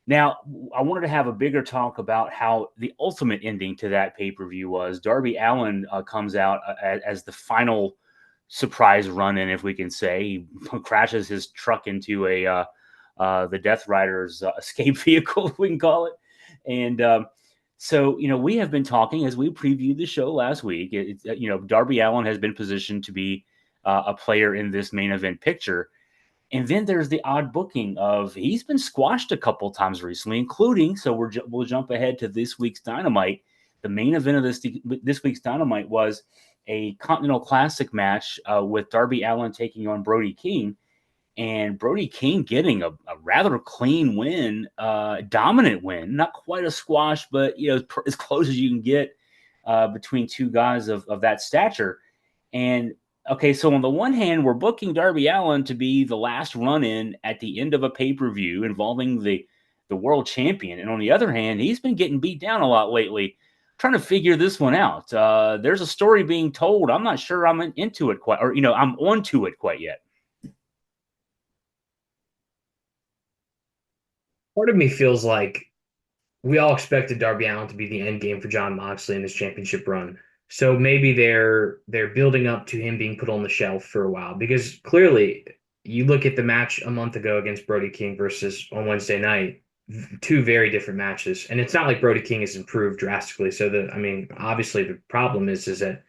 Now, I wanted to have a bigger talk about how the ultimate ending to that pay-per-view was. Darby Allin comes out as the final surprise run-in, if we can say. He crashes his truck into the Death Rider's escape vehicle, if we can call it. And so, we have been talking as we previewed the show last week. Darby Allin has been positioned to be a player in this main event picture. And then there's the odd booking of he's been squashed a couple times recently, including, so we'll jump ahead to this week's Dynamite. The main event of this week's Dynamite was a Continental Classic match with Darby Allin taking on Brody King, and Brody King getting a rather clean win, dominant win, not quite a squash, but as close as you can get between two guys of that stature. And okay, so on the one hand, we're booking Darby Allin to be the last run-in at the end of a pay-per-view involving the world champion, and on the other hand, he's been getting beat down a lot lately. Trying to figure this one out. There's a story being told. I'm not sure I'm into it quite, or I'm onto it quite yet. Part of me feels like we all expected Darby Allin to be the end game for John Moxley in this championship run. So maybe they're building up to him being put on the shelf for a while because clearly you look at the match a month ago against Brody King versus on Wednesday night, two very different matches. And it's not like Brody King has improved drastically. So obviously the problem is that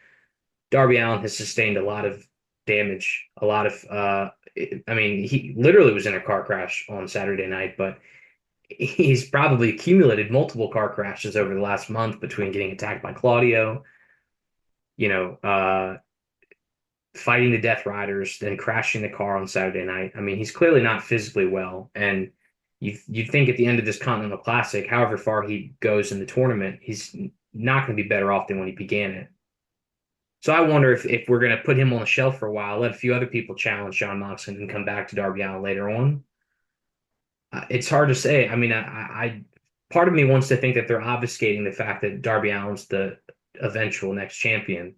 Darby Allin has sustained a lot of damage, a lot of he literally was in a car crash on Saturday night, but he's probably accumulated multiple car crashes over the last month between getting attacked by Claudio, you know, uh, fighting the Death Riders, then crashing the car on Saturday night. I mean, he's clearly not physically well. And you think at the end of this Continental Classic, however far he goes in the tournament, he's not going to be better off than when he began it. So I wonder if we're going to put him on the shelf for a while, let a few other people challenge Shawn Moxley and come back to Darby Allin later on. It's hard to say. I mean, part of me wants to think that they're obfuscating the fact that Darby Allin's the eventual next champion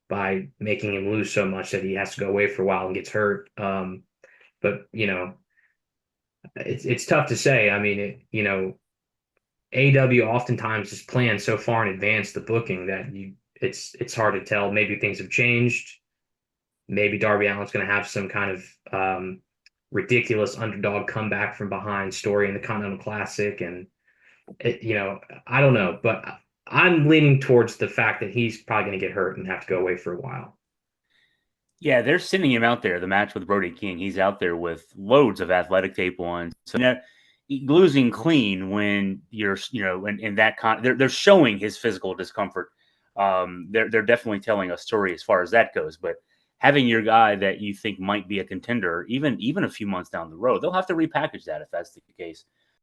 by making him lose so much that he has to go away for a while and gets hurt. But it's tough to say. I mean, AEW oftentimes is planned so far in advance the booking that it's hard to tell. Maybe things have changed. Maybe Darby Allin's going to have some kind of ridiculous underdog comeback from behind story in the Continental Classic, and I don't know, but I'm leaning towards the fact that he's probably going to get hurt and have to go away for a while. Yeah, they're sending him out there. The match with Brody King, he's out there with loads of athletic tape on. So losing clean when you're, in that they're showing his physical discomfort. They're definitely telling a story as far as that goes. But having your guy that you think might be a contender, even a few months down the road, they'll have to repackage that if that's the case.